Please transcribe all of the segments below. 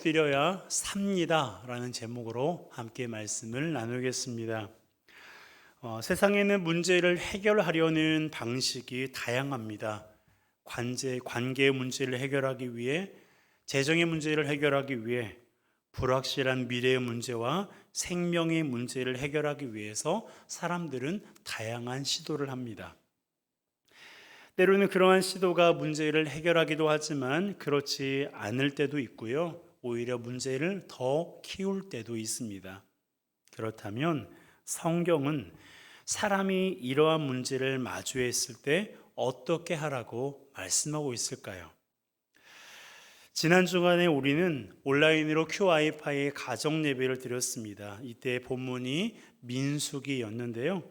엎드려야 삽니다 라는 제목으로 함께 말씀을 나누겠습니다. 세상에는 문제를 해결하려는 방식이 다양합니다. 관계의 문제를 해결하기 위해, 재정의 문제를 해결하기 위해, 불확실한 미래의 문제와 생명의 문제를 해결하기 위해서 사람들은 다양한 시도를 합니다. 때로는 그러한 시도가 문제를 해결하기도 하지만 그렇지 않을 때도 있고요. 오히려 문제를 더 키울 때도 있습니다. 그렇다면 성경은 사람이 이러한 문제를 마주했을 때 어떻게 하라고 말씀하고 있을까요? 지난 주간에 우리는 온라인으로 QI파의 가정 예배를 드렸습니다. 이때 본문이 민수기였는데요.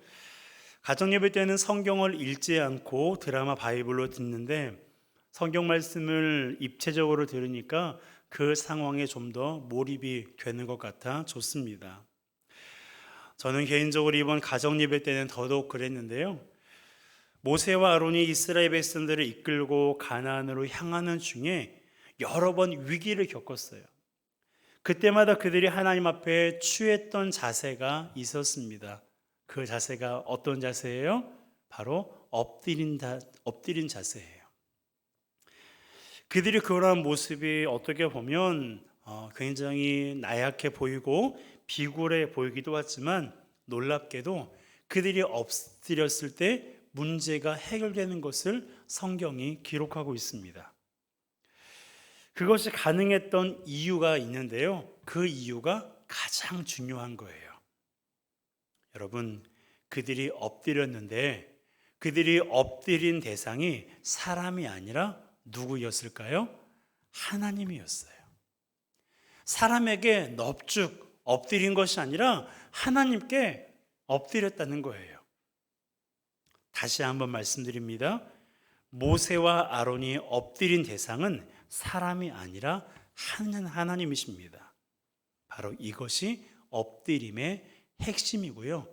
가정 예배 때는 성경을 읽지 않고 드라마 바이블로 듣는데 성경 말씀을 입체적으로 들으니까 그 상황에 좀 더 몰입이 되는 것 같아 좋습니다. 저는 개인적으로 이번 가정 예배 때는 더더욱 그랬는데요. 모세와 아론이 이스라엘 백성들을 이끌고 가나안으로 향하는 중에 여러 번 위기를 겪었어요. 그때마다 그들이 하나님 앞에 취했던 자세가 있었습니다. 그 자세가 어떤 자세예요? 바로 엎드린 자세예요. 그들이 그러한 모습이 어떻게 보면 굉장히 나약해 보이고 비굴해 보이기도 하지만 놀랍게도 그들이 엎드렸을 때 문제가 해결되는 것을 성경이 기록하고 있습니다. 그것이 가능했던 이유가 있는데요. 그 이유가 가장 중요한 거예요. 여러분, 그들이 엎드렸는데 그들이 엎드린 대상이 사람이 아니라 누구였을까요? 하나님이었어요. 사람에게 넙죽 엎드린 것이 아니라 하나님께 엎드렸다는 거예요. 다시 한번 말씀드립니다. 모세와 아론이 엎드린 대상은 사람이 아니라 하나님이십니다. 바로 이것이 엎드림의 핵심이고요.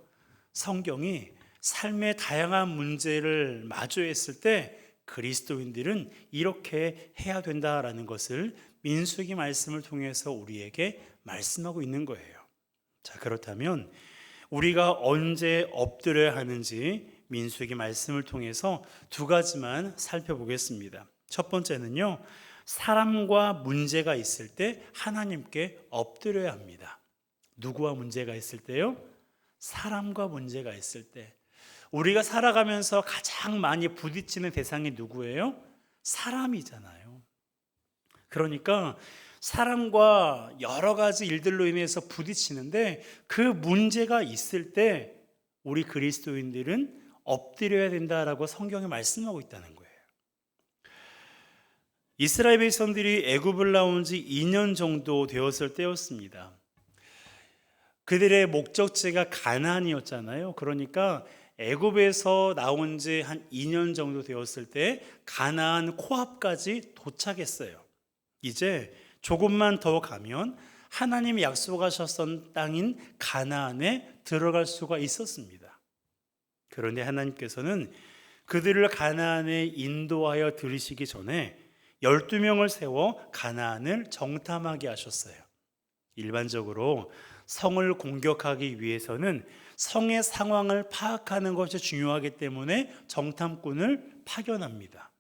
성경이 삶의 다양한 문제를 마주했을 때 그리스도인들은 이렇게 해야 된다라는 것을 민수기 말씀을 통해서 우리에게 말씀하고 있는 거예요. 자, 그렇다면 우리가 언제 엎드려야 하는지 민수기 말씀을 통해서 두 가지만 살펴보겠습니다. 첫 번째는요, 사람과 문제가 있을 때 하나님께 엎드려야 합니다. 누구와 문제가 있을 때요? 사람과 문제가 있을 때. 우리가 살아가면서 가장 많이 부딪히는 대상이 누구예요? 사람이잖아요. 그러니까 사람과 여러 가지 일들로 인해서 부딪히는데 그 문제가 있을 때 우리 그리스도인들은 엎드려야 된다라고 성경에 말씀하고 있다는 거예요. 이스라엘 백성들이 애굽을 나온 지 2년 정도 되었을 때였습니다. 그들의 목적지가 가나안이었잖아요. 그러니까 애굽에서 나온 지 한 2년 정도 되었을 때 가나안 코앞까지 도착했어요. 이제 조금만 더 가면 하나님이 약속하셨던 땅인 가나안에 들어갈 수가 있었습니다. 그런데 하나님께서는 그들을 가나안에 인도하여 들이시기 전에 12명을 세워 가나안을 정탐하게 하셨어요. 일반적으로 성을 공격하기 위해서는 성의 상황을 파악하는 것이 중요하기 때문에 정탐꾼을 파견합니다.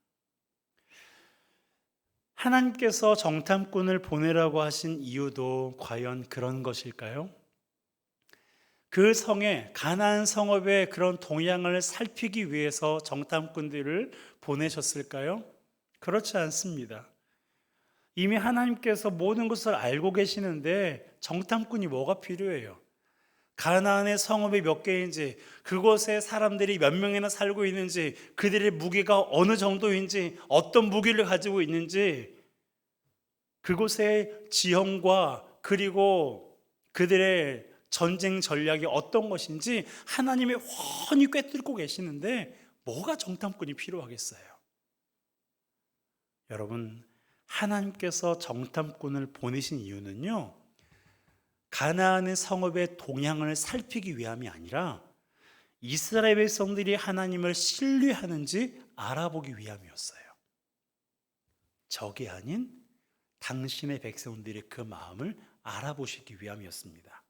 하나님께서 정탐꾼을 보내라고 하신 이유도 과연 그런 것일까요? 그 성에, 가나안 성읍의 그런 동향을 살피기 위해서 정탐꾼들을 보내셨을까요? 그렇지 않습니다. 이미 하나님께서 모든 것을 알고 계시는데 정탐꾼이 뭐가 필요해요? 가나안의 성읍이 몇 개인지, 그곳에 사람들이 몇 명이나 살고 있는지, 그들의 무기가 어느 정도인지, 어떤 무기를 가지고 있는지, 그곳의 지형과 그리고 그들의 전쟁 전략이 어떤 것인지 하나님이 훤히 꿰뚫고 계시는데 뭐가 정탐꾼이 필요하겠어요? 여러분, 하나님께서 정탐꾼을 보내신 이유는요, 가나안의 성읍의 동향을 살피기 위함이 아니라 이스라엘 백성들이 하나님을 신뢰하는지 알아보기 위함이었어요. 적이 아닌 당신의 백성들의 그 마음을 알아보시기 위함이었습니다.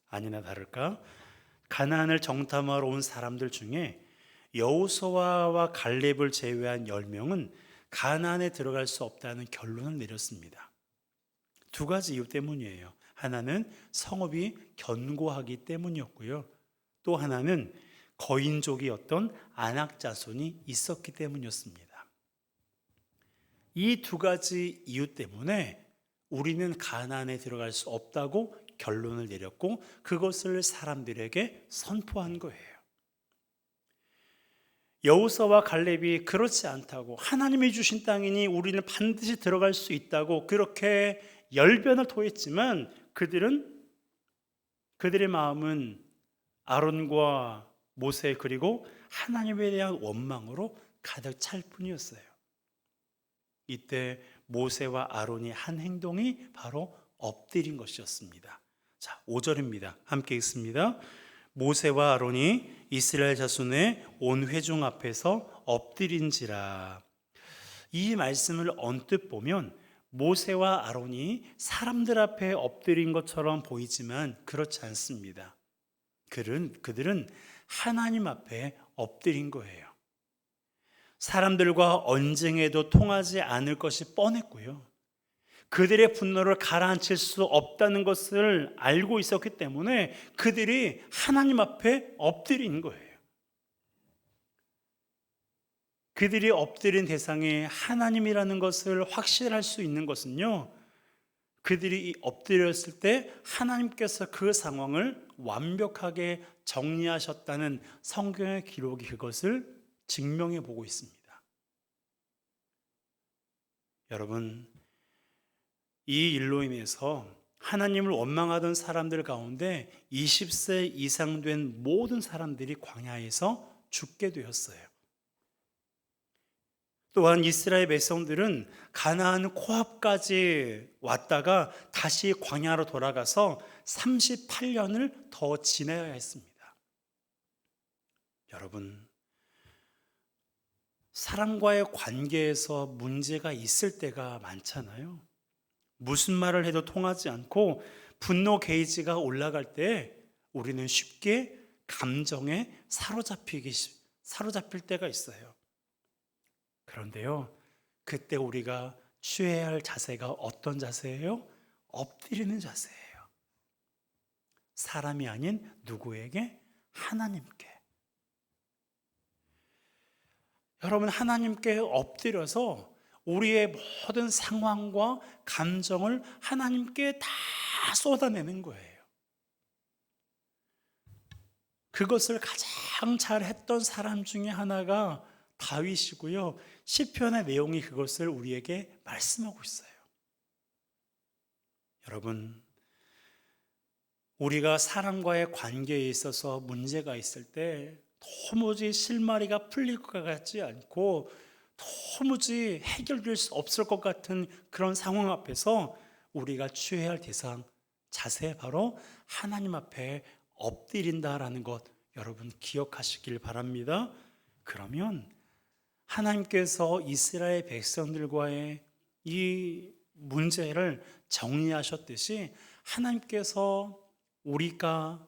아니나 다를까 가나안을 정탐하러 온 사람들 중에 여호수아와 갈렙을 제외한 10명은 가나안에 들어갈 수 없다는 결론을 내렸습니다. 두 가지 이유 때문이에요. 하나는 성읍이 견고하기 때문이었고요. 또 하나는 거인족이었던 아낙 자손이 있었기 때문이었습니다. 이 두 가지 이유 때문에 우리는 가나안에 들어갈 수 없다고 결론을 내렸고 그것을 사람들에게 선포한 거예요. 여호수아와 갈렙이 그렇지 않다고, 하나님이 주신 땅이니 우리는 반드시 들어갈 수 있다고 그렇게 열변을 토했지만 그들의 마음은 아론과 모세 그리고 하나님에 대한 원망으로 가득 찰 뿐이었어요. 이때 모세와 아론이 한 행동이 바로 엎드린 것이었습니다. 자, 5절입니다. 함께 읽습니다. 모세와 아론이 이스라엘 자손의 온 회중 앞에서 엎드린지라. 이 말씀을 언뜻 보면 모세와 아론이 사람들 앞에 엎드린 것처럼 보이지만 그렇지 않습니다. 그들은 하나님 앞에 엎드린 거예요. 사람들과 언쟁에도 통하지 않을 것이 뻔했고요. 그들의 분노를 가라앉힐 수 없다는 것을 알고 있었기 때문에 그들이 하나님 앞에 엎드린 거예요. 그들이 엎드린 대상이 하나님이라는 것을 확실할 수 있는 것은요, 그들이 엎드렸을 때 하나님께서 그 상황을 완벽하게 정리하셨다는 성경의 기록이 그것을 증명해 보고 있습니다. 여러분, 이 일로 인해서 하나님을 원망하던 사람들 가운데 20세 이상 된 모든 사람들이 광야에서 죽게 되었어요. 또한 이스라엘 백성들은 가나안 코앞까지 왔다가 다시 광야로 돌아가서 38년을 더 지내야 했습니다. 여러분, 사람과의 관계에서 문제가 있을 때가 많잖아요. 무슨 말을 해도 통하지 않고 분노 게이지가 올라갈 때 우리는 쉽게 감정에 사로잡힐 때가 있어요. 그런데요, 그때 우리가 취해야 할 자세가 어떤 자세예요? 엎드리는 자세예요. 사람이 아닌 누구에게? 하나님께. 여러분, 하나님께 엎드려서 우리의 모든 상황과 감정을 하나님께 다 쏟아내는 거예요. 그것을 가장 잘했던 사람 중에 하나가 다윗이고요. 시편의 내용이 그것을 우리에게 말씀하고 있어요. 여러분, 우리가 사람과의 관계에 있어서 문제가 있을 때 도무지 실마리가 풀릴 것 같지 않고 도무지 해결될 수 없을 것 같은 그런 상황 앞에서 우리가 취해야 할 대상, 자세, 바로 하나님 앞에 엎드린다라는 것 여러분 기억하시길 바랍니다. 그러면 하나님께서 이스라엘 백성들과의 이 문제를 정리하셨듯이 하나님께서 우리가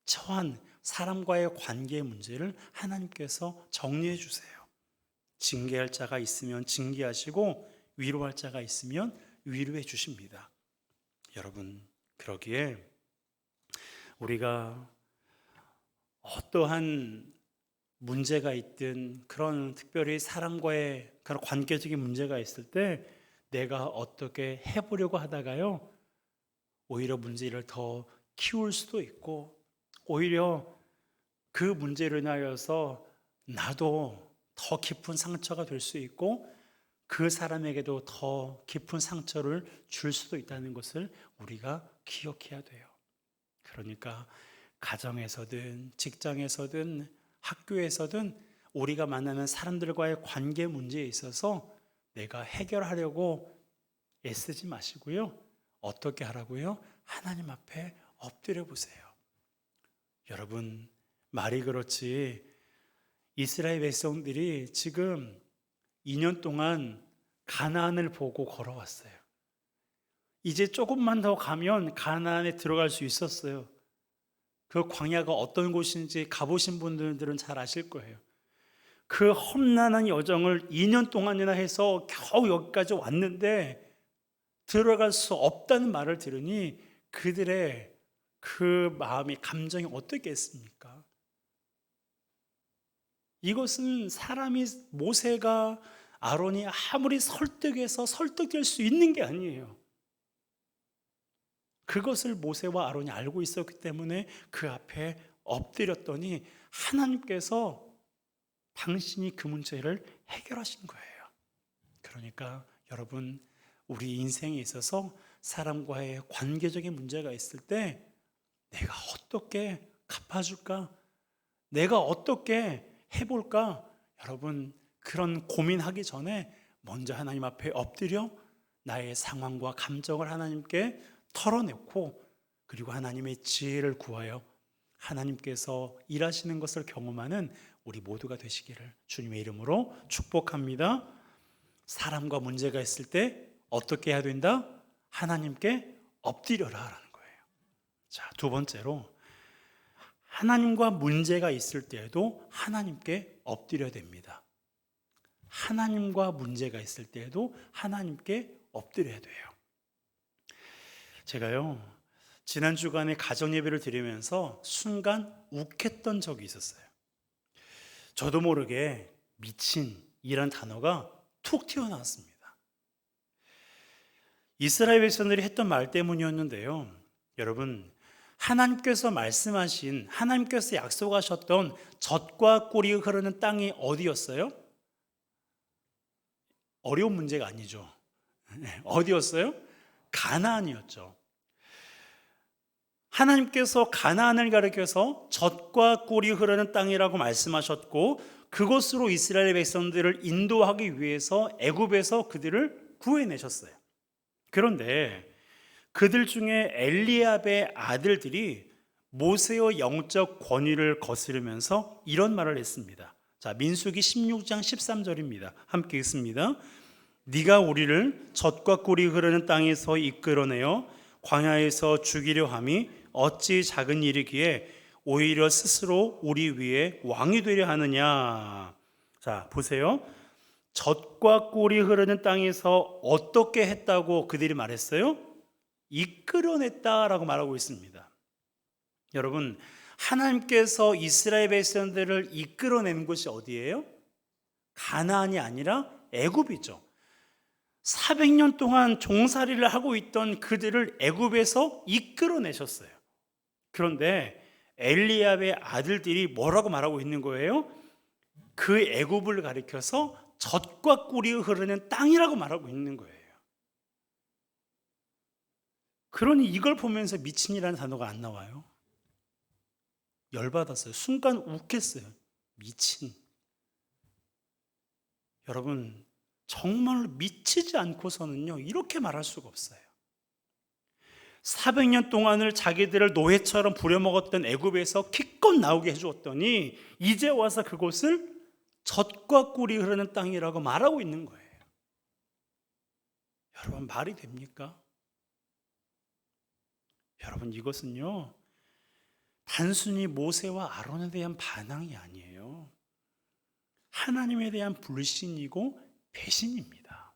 처한 사람과의 관계의 문제를 하나님께서 정리해 주세요. 징계할 자가 있으면 징계하시고 위로할 자가 있으면 위로해 주십니다. 여러분, 그러기에 우리가 어떠한 문제가 있든 그런 특별히 사람과의 그런 관계적인 문제가 있을 때 내가 어떻게 해보려고 하다가요, 오히려 문제를 더 키울 수도 있고 오히려 그 문제로 인하여서 나도 더 깊은 상처가 될 수 있고 그 사람에게도 더 깊은 상처를 줄 수도 있다는 것을 우리가 기억해야 돼요. 그러니까 가정에서든 직장에서든 학교에서든 우리가 만나는 사람들과의 관계 문제에 있어서 내가 해결하려고 애쓰지 마시고요. 어떻게 하라고요? 하나님 앞에 엎드려 보세요. 여러분, 말이 그렇지 이스라엘 백성들이 지금 2년 동안 가나안을 보고 걸어왔어요. 이제 조금만 더 가면 가나안에 들어갈 수 있었어요. 그 광야가 어떤 곳인지 가보신 분들은 잘 아실 거예요. 그 험난한 여정을 2년 동안이나 해서 겨우 여기까지 왔는데 들어갈 수 없다는 말을 들으니 그들의 그 마음이, 감정이 어떻겠습니까? 이것은 사람이, 모세가, 아론이 아무리 설득해서 설득될 수 있는 게 아니에요. 그것을 모세와 아론이 알고 있었기 때문에 그 앞에 엎드렸더니 하나님께서 당신이 그 문제를 해결하신 거예요. 그러니까 여러분, 우리 인생에 있어서 사람과의 관계적인 문제가 있을 때 내가 어떻게 갚아줄까? 내가 어떻게 해볼까? 여러분, 그런 고민하기 전에 먼저 하나님 앞에 엎드려 나의 상황과 감정을 하나님께 털어놓고, 그리고 하나님의 지혜를 구하여 하나님께서 일하시는 것을 경험하는 우리 모두가 되시기를 주님의 이름으로 축복합니다. 사람과 문제가 있을 때 어떻게 해야 된다? 하나님께 엎드려라 라는 거예요. 자, 두 번째로, 하나님과 문제가 있을 때에도 하나님께 엎드려야 됩니다. 하나님과 문제가 있을 때에도 하나님께 엎드려야 돼요. 제가요, 지난 주간에 가정 예배를 드리면서 순간 욱했던 적이 있었어요. 저도 모르게 미친이란 단어가 툭 튀어나왔습니다. 이스라엘 백성들이 했던 말 때문이었는데요. 여러분, 하나님께서 말씀하신, 하나님께서 약속하셨던 젖과 꿀이 흐르는 땅이 어디였어요? 어려운 문제가 아니죠. 어디였어요? 가나안이었죠. 하나님께서 가나안을 가리켜서 젖과 꿀이 흐르는 땅이라고 말씀하셨고, 그곳으로 이스라엘 백성들을 인도하기 위해서 애굽에서 그들을 구해내셨어요. 그런데 그들 중에 엘리압의 아들들이 모세의 영적 권위를 거스르면서 이런 말을 했습니다. 자, 민수기 16장 13절입니다. 함께 읽습니다. 네가 우리를 젖과 꿀이 흐르는 땅에서 이끌어내어 광야에서 죽이려 함이 어찌 작은 일이기에 오히려 스스로 우리 위에 왕이 되려 하느냐. 자, 보세요. 젖과 꿀이 흐르는 땅에서 어떻게 했다고 그들이 말했어요? 이끌어냈다라고 말하고 있습니다. 여러분, 하나님께서 이스라엘 백성들을 이끌어낸 곳이 어디예요? 가나안이 아니라 애굽이죠. 400년 동안 종살이를 하고 있던 그들을 애굽에서 이끌어내셨어요. 그런데 엘리압의 아들들이 뭐라고 말하고 있는 거예요? 그 애굽을 가리켜서 젖과 꿀이 흐르는 땅이라고 말하고 있는 거예요. 그러니 이걸 보면서 미친이라는 단어가 안 나와요. 열받았어요. 순간 욱했어요. 미친. 여러분, 정말로 미치지 않고서는요, 이렇게 말할 수가 없어요. 400년 동안을 자기들을 노예처럼 부려먹었던 애굽에서 기껏 나오게 해주었더니 이제 와서 그곳을 젖과 꿀이 흐르는 땅이라고 말하고 있는 거예요. 여러분, 말이 됩니까? 여러분, 이것은요, 단순히 모세와 아론에 대한 반항이 아니에요. 하나님에 대한 불신이고 배신입니다.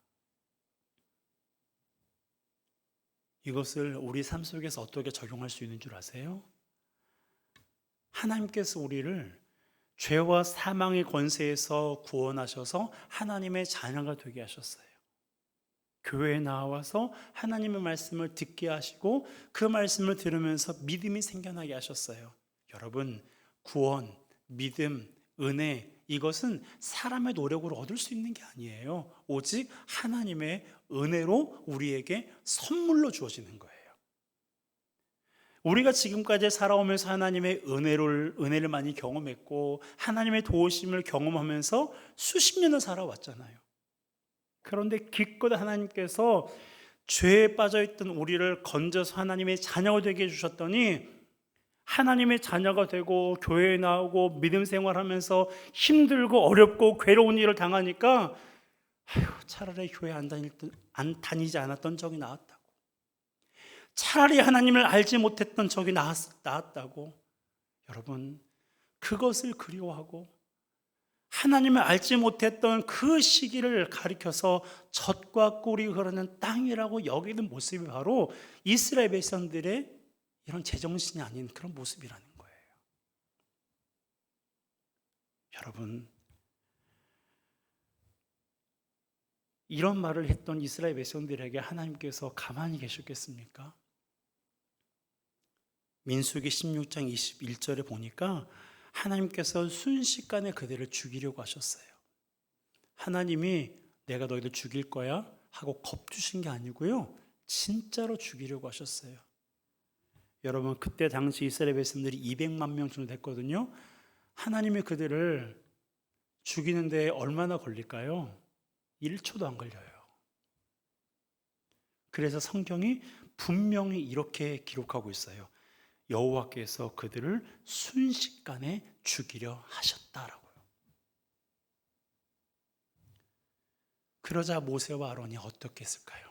이것을 우리 삶 속에서 어떻게 적용할 수 있는 줄 아세요? 하나님께서 우리를 죄와 사망의 권세에서 구원하셔서 하나님의 자녀가 되게 하셨어요. 교회에 나와서 하나님의 말씀을 듣게 하시고 그 말씀을 들으면서 믿음이 생겨나게 하셨어요. 여러분, 구원, 믿음, 은혜, 이것은 사람의 노력으로 얻을 수 있는 게 아니에요. 오직 하나님의 은혜로 우리에게 선물로 주어지는 거예요. 우리가 지금까지 살아오면서 하나님의 은혜를 많이 경험했고 하나님의 도우심을 경험하면서 수십 년을 살아왔잖아요. 그런데 기껏 하나님께서 죄에 빠져있던 우리를 건져서 하나님의 자녀가 되게 해주셨더니 하나님의 자녀가 되고 교회에 나오고 믿음 생활하면서 힘들고 어렵고 괴로운 일을 당하니까 차라리 교회 안 다니지 않았던 적이 나았다고. 차라리 하나님을 알지 못했던 적이 나았다고. 여러분, 그것을 그리워하고 하나님을 알지 못했던 그 시기를 가리켜서 젖과 꿀이 흐르는 땅이라고 여기는 모습이 바로 이스라엘 백성들의 이런 제정신이 아닌 그런 모습이라는 거예요. 여러분, 이런 말을 했던 이스라엘 백성들에게 하나님께서 가만히 계셨겠습니까? 민수기 16장 21절에 보니까 하나님께서 순식간에 그들을 죽이려고 하셨어요. 하나님이 내가 너희들 죽일 거야 하고 겁주신 게 아니고요, 진짜로 죽이려고 하셨어요. 여러분, 그때 당시 이스라엘 백성들이 200만 명 정도 됐거든요. 하나님이 그들을 죽이는데 얼마나 걸릴까요? 1초도 안 걸려요. 그래서 성경이 분명히 이렇게 기록하고 있어요. 여호와께서 그들을 순식간에 죽이려 하셨다라고요. 그러자 모세와 아론이 어떻게 했을까요?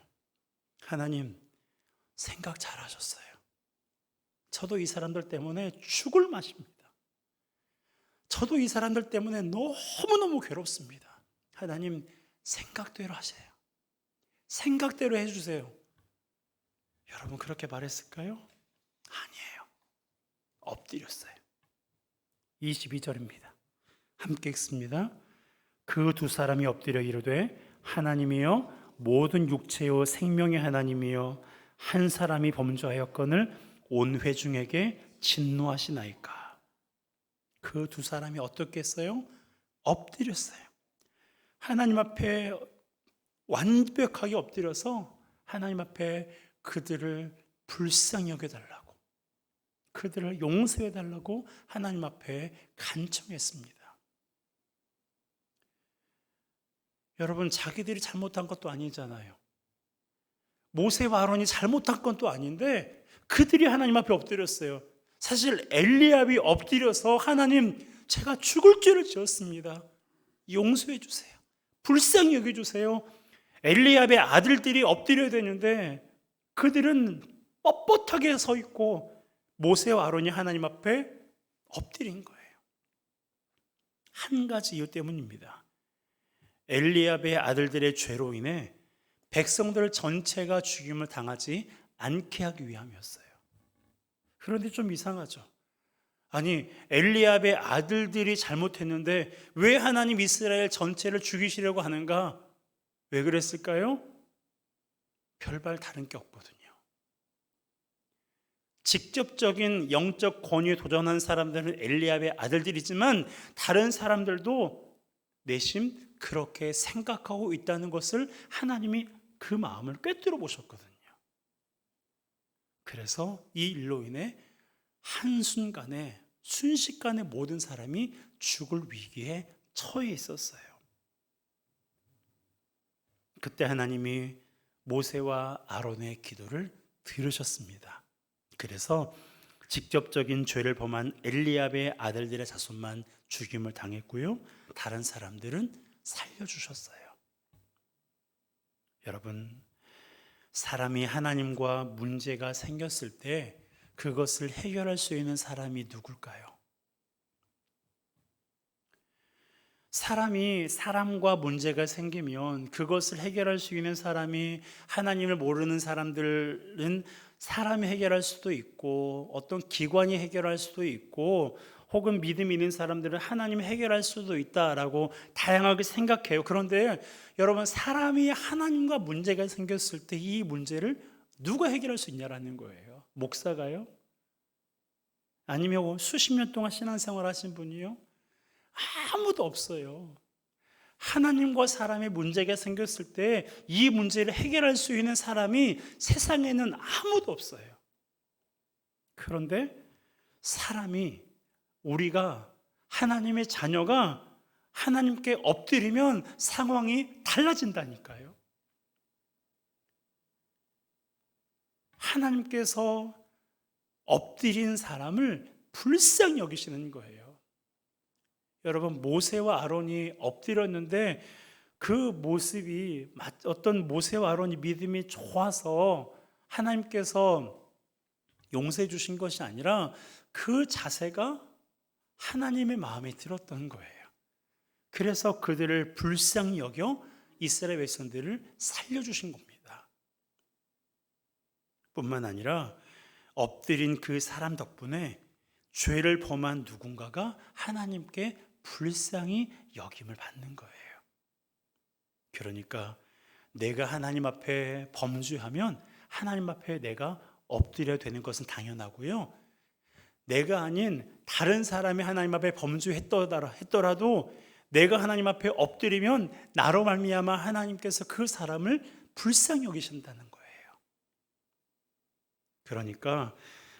하나님, 생각 잘하셨어요. 저도 이 사람들 때문에 죽을 맛입니다. 저도 이 사람들 때문에 너무너무 괴롭습니다. 하나님, 생각대로 하세요. 생각대로 해주세요. 여러분, 그렇게 말했을까요? 아니에요. 엎드렸어요. 22절입니다. 함께 읽습니다. 그 두 사람이 엎드려 이르되 하나님이여, 모든 육체요 생명의 하나님이여, 한 사람이 범죄하였거늘 온 회중에게 진노하시나이까. 그 두 사람이 어떻게 했어요? 엎드렸어요. 하나님 앞에 완벽하게 엎드려서 하나님 앞에 그들을 불쌍히 여겨달라고, 그들을 용서해달라고 하나님 앞에 간청했습니다. 여러분, 자기들이 잘못한 것도 아니잖아요. 모세와 아론이 잘못한 건 또 아닌데 그들이 하나님 앞에 엎드렸어요. 사실 엘리압이 엎드려서 하나님, 제가 죽을 죄를 지었습니다. 용서해 주세요. 불쌍히 여겨주세요. 엘리압의 아들들이 엎드려야 되는데 그들은 뻣뻣하게 서 있고 모세와 아론이 하나님 앞에 엎드린 거예요. 한 가지 이유 때문입니다. 엘리압의 아들들의 죄로 인해 백성들 전체가 죽임을 당하지 않게 하기 위함이었어요. 그런데 좀 이상하죠. 아니, 엘리압의 아들들이 잘못했는데 왜 하나님 이스라엘 전체를 죽이시려고 하는가? 왜 그랬을까요? 별반 다른 게 없거든요. 직접적인 영적 권위에 도전한 사람들은 엘리압의 아들들이지만 다른 사람들도 내심 그렇게 생각하고 있다는 것을 하나님이 그 마음을 꿰뚫어 보셨거든요. 그래서 이 일로 인해 한순간에, 순식간에 모든 사람이 죽을 위기에 처해 있었어요. 그때 하나님이 모세와 아론의 기도를 들으셨습니다. 그래서 직접적인 죄를 범한 엘리압의 아들들의 자손만 죽임을 당했고요, 다른 사람들은 살려주셨어요. 여러분, 사람이 하나님과 문제가 생겼을 때 그것을 해결할 수 있는 사람이 누굴까요? 사람이 사람과 문제가 생기면 그것을 해결할 수 있는 사람이, 하나님을 모르는 사람들은 사람이 해결할 수도 있고 어떤 기관이 해결할 수도 있고 혹은 믿음 있는 사람들은 하나님이 해결할 수도 있다라고 다양하게 생각해요. 그런데 여러분, 사람이 하나님과 문제가 생겼을 때 이 문제를 누가 해결할 수 있냐라는 거예요. 목사가요? 아니면 수십 년 동안 신앙생활 하신 분이요? 아무도 없어요. 하나님과 사람의 문제가 생겼을 때 이 문제를 해결할 수 있는 사람이 세상에는 아무도 없어요. 그런데 사람이, 우리가, 하나님의 자녀가 하나님께 엎드리면 상황이 달라진다니까요. 하나님께서 엎드린 사람을 불쌍히 여기시는 거예요. 여러분, 모세와 아론이 엎드렸는데 그 모습이 어떤 모세와 아론이 믿음이 좋아서 하나님께서 용서해 주신 것이 아니라 그 자세가 하나님의 마음에 들었던 거예요. 그래서 그들을 불쌍히 여겨 이스라엘 백성들을 살려주신 겁니다. 뿐만 아니라 엎드린 그 사람 덕분에 죄를 범한 누군가가 하나님께 불쌍히 여김을 받는 거예요. 그러니까 내가 하나님 앞에 범죄하면 하나님 앞에 내가 엎드려야 되는 것은 당연하고요. 내가 아닌 다른 사람이 하나님 앞에 범죄했더라도 내가 하나님 앞에 엎드리면 나로 말미암아 하나님께서 그 사람을 불쌍히 여기신다는 거예요. 그러니까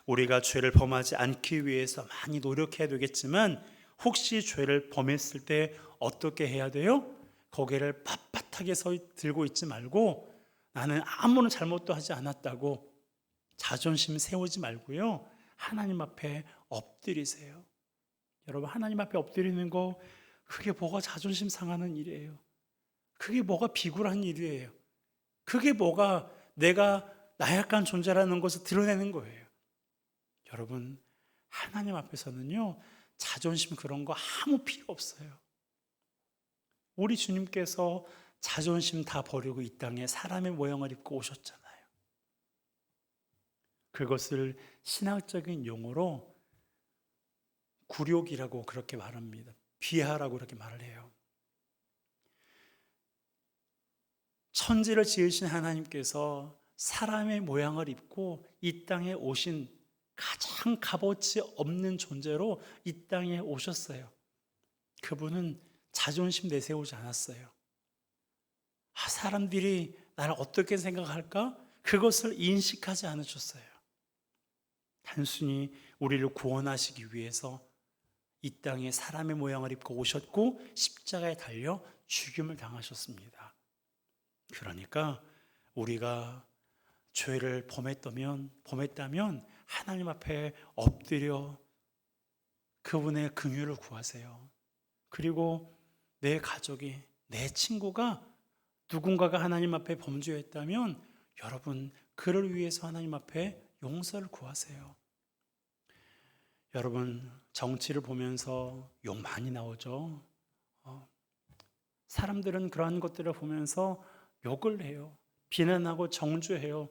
우리가 죄를 범하지 않기 위해서 많이 노력해야 되겠지만 혹시 죄를 범했을 때 어떻게 해야 돼요? 고개를 빳빳하게 들고 있지 말고 나는 아무런 잘못도 하지 않았다고 자존심 세우지 말고요. 하나님 앞에 엎드리세요. 여러분, 하나님 앞에 엎드리는 거 그게 뭐가 자존심 상하는 일이에요. 그게 뭐가 비굴한 일이에요. 그게 뭐가 내가 나약한 존재라는 것을 드러내는 거예요. 여러분, 하나님 앞에서는요, 자존심 그런 거 아무 필요 없어요. 우리 주님께서 자존심 다 버리고 이 땅에 사람의 모양을 입고 오셨잖아요. 그것을 신학적인 용어로 굴욕이라고 그렇게 말합니다. 비하라고 그렇게 말을 해요. 천지를 지으신 하나님께서 사람의 모양을 입고 이 땅에 오신 가장 값어치 없는 존재로 이 땅에 오셨어요. 그분은 자존심 내세우지 않았어요. 사람들이 나를 어떻게 생각할까? 그것을 인식하지 않으셨어요. 단순히 우리를 구원하시기 위해서 이 땅에 사람의 모양을 입고 오셨고 십자가에 달려 죽임을 당하셨습니다. 그러니까 우리가 죄를 범했다면 하나님 앞에 엎드려 그분의 긍휼을 구하세요. 그리고 내 가족이, 내 친구가 누군가가 하나님 앞에 범죄했다면 여러분 그를 위해서 하나님 앞에 용서를 구하세요. 여러분, 정치를 보면서 욕 많이 나오죠. 사람들은 그러한 것들을 보면서 욕을 해요. 비난하고 정죄해요.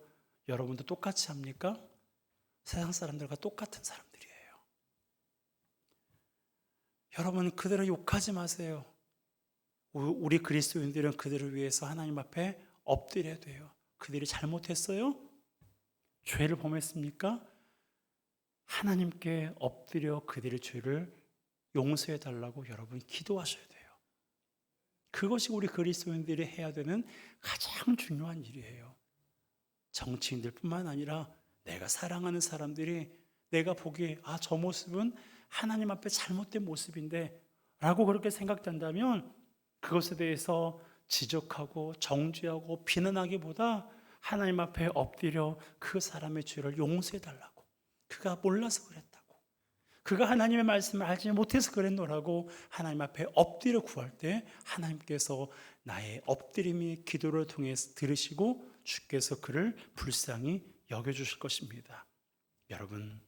여러분도 똑같이 합니까? 세상 사람들과 똑같은 사람들이에요. 여러분, 그들을 욕하지 마세요. 우리 그리스도인들은 그들을 위해서 하나님 앞에 엎드려야 돼요. 그들이 잘못했어요? 죄를 범했습니까? 하나님께 엎드려 그들의 죄를 용서해 달라고 여러분 기도하셔야 돼요. 그것이 우리 그리스도인들이 해야 되는 가장 중요한 일이에요. 정치인들 뿐만 아니라 내가 사랑하는 사람들이 내가 보기에 저 모습은 하나님 앞에 잘못된 모습인데 라고 그렇게 생각된다면 그것에 대해서 지적하고 정죄하고 비난하기보다 하나님 앞에 엎드려 그 사람의 죄를 용서해 달라고, 그가 몰라서 그랬다고, 그가 하나님의 말씀을 알지 못해서 그랬노라고 하나님 앞에 엎드려 구할 때 하나님께서 나의 엎드림이 기도를 통해서 들으시고 주께서 그를 불쌍히 여겨주실 것입니다. 여러분,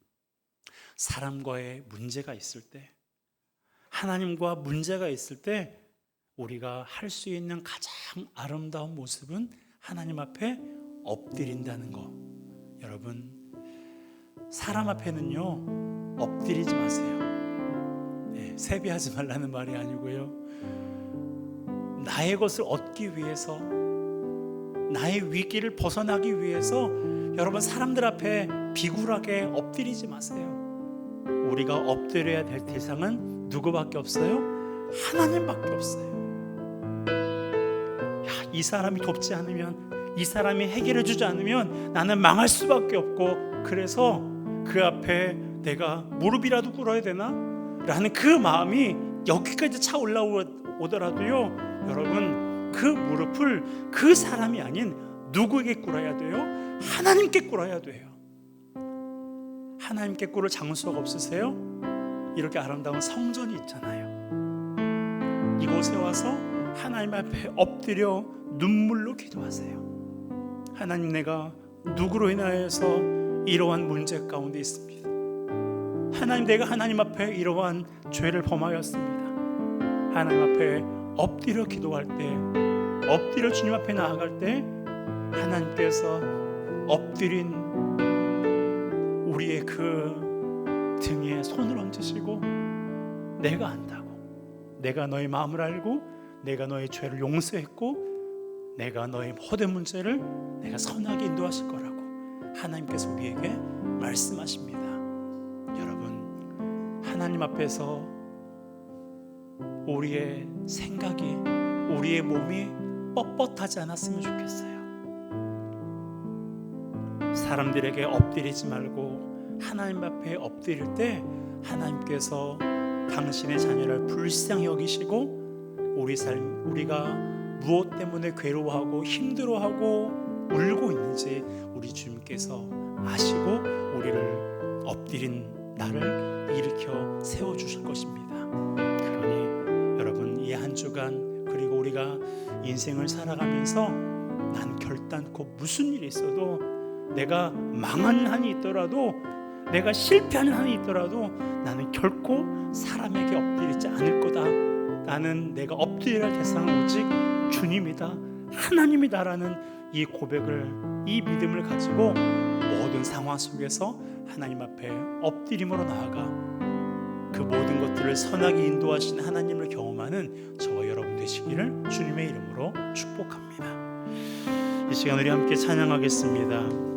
사람과의 문제가 있을 때, 하나님과 문제가 있을 때 우리가 할 수 있는 가장 아름다운 모습은 하나님 앞에 엎드린다는 거. 여러분, 사람 앞에는요 엎드리지 마세요. 세배하지 말라는 말이 아니고요, 나의 것을 얻기 위해서, 나의 위기를 벗어나기 위해서 여러분 사람들 앞에 비굴하게 엎드리지 마세요. 우리가 엎드려야 될 대상은 누구밖에 없어요? 하나님밖에 없어요. 이 사람이 돕지 않으면, 이 사람이 해결해 주지 않으면 나는 망할 수밖에 없고, 그래서 그 앞에 내가 무릎이라도 꿇어야 되나? 라는 그 마음이 여기까지 차 올라오더라도요, 여러분 그 무릎을 그 사람이 아닌 누구에게 꿇어야 돼요? 하나님께 꿇어야 돼요. 하나님께 꿇을 장소가 없으세요? 이렇게 아름다운 성전이 있잖아요. 이곳에 와서 하나님 앞에 엎드려 눈물로 기도하세요. 하나님, 내가 누구로 인하여서 이러한 문제 가운데 있습니다. 하나님, 내가 하나님 앞에 이러한 죄를 범하였습니다. 하나님 앞에 엎드려 기도할 때, 엎드려 주님 앞에 나아갈 때 하나님께서 엎드린 우리의 그 등에 손을 얹으시고, 내가 안다고, 내가 너의 마음을 알고 내가 너의 죄를 용서했고 내가 너의 모든 문제를 내가 선하게 인도하실 거라고 하나님께서 우리에게 말씀하십니다. 여러분, 하나님 앞에서 우리의 생각이, 우리의 몸이 뻣뻣하지 않았으면 좋겠어요. 사람들에게 엎드리지 말고 하나님 앞에 엎드릴 때 하나님께서 당신의 자녀를 불쌍히 여기시고, 우리 삶, 우리가 무엇 때문에 괴로워하고 힘들어하고 울고 있는지 우리 주님께서 아시고 우리를 엎드린 나를 일으켜 세워주실 것입니다. 그러니 여러분, 이 한 주간, 그리고 우리가 인생을 살아가면서 난 결단코 무슨 일이 있어도, 내가 망하는 한이 있더라도, 내가 실패하는 한이 있더라도 나는 결코 사람에게 엎드리지 않을 거다. 나는 내가 엎드려야 할 대상은 오직 주님이다, 하나님이다라는 이 고백을, 이 믿음을 가지고 모든 상황 속에서 하나님 앞에 엎드림으로 나아가 그 모든 것들을 선하게 인도하시는 하나님을 경험하는 저와 여러분 되시기를 주님의 이름으로 축복합니다. 이 시간 우리 함께 찬양하겠습니다.